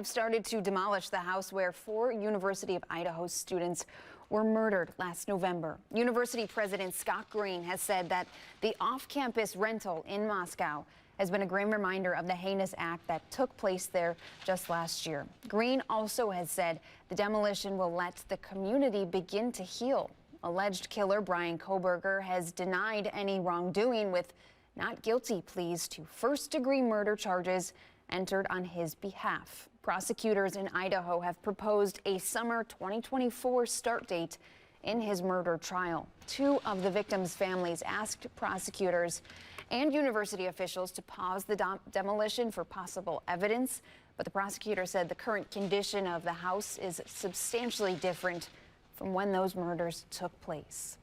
Started to demolish the house where 4 University of Idaho students were murdered last November. University President Scott Green has said that the off-campus rental in Moscow has been a grim reminder of the heinous act that took place there just last year. Green also has said the demolition will let the community begin to heal. Alleged killer Brian Koberger has denied any wrongdoing with not guilty pleas to first-degree murder charges entered on his behalf. Prosecutors in Idaho have proposed a summer 2024 start date in his murder trial. 2 of the victims' families asked prosecutors and university officials to pause the demolition for possible evidence, but the prosecutor said the current condition of the house is substantially different from when those murders took place.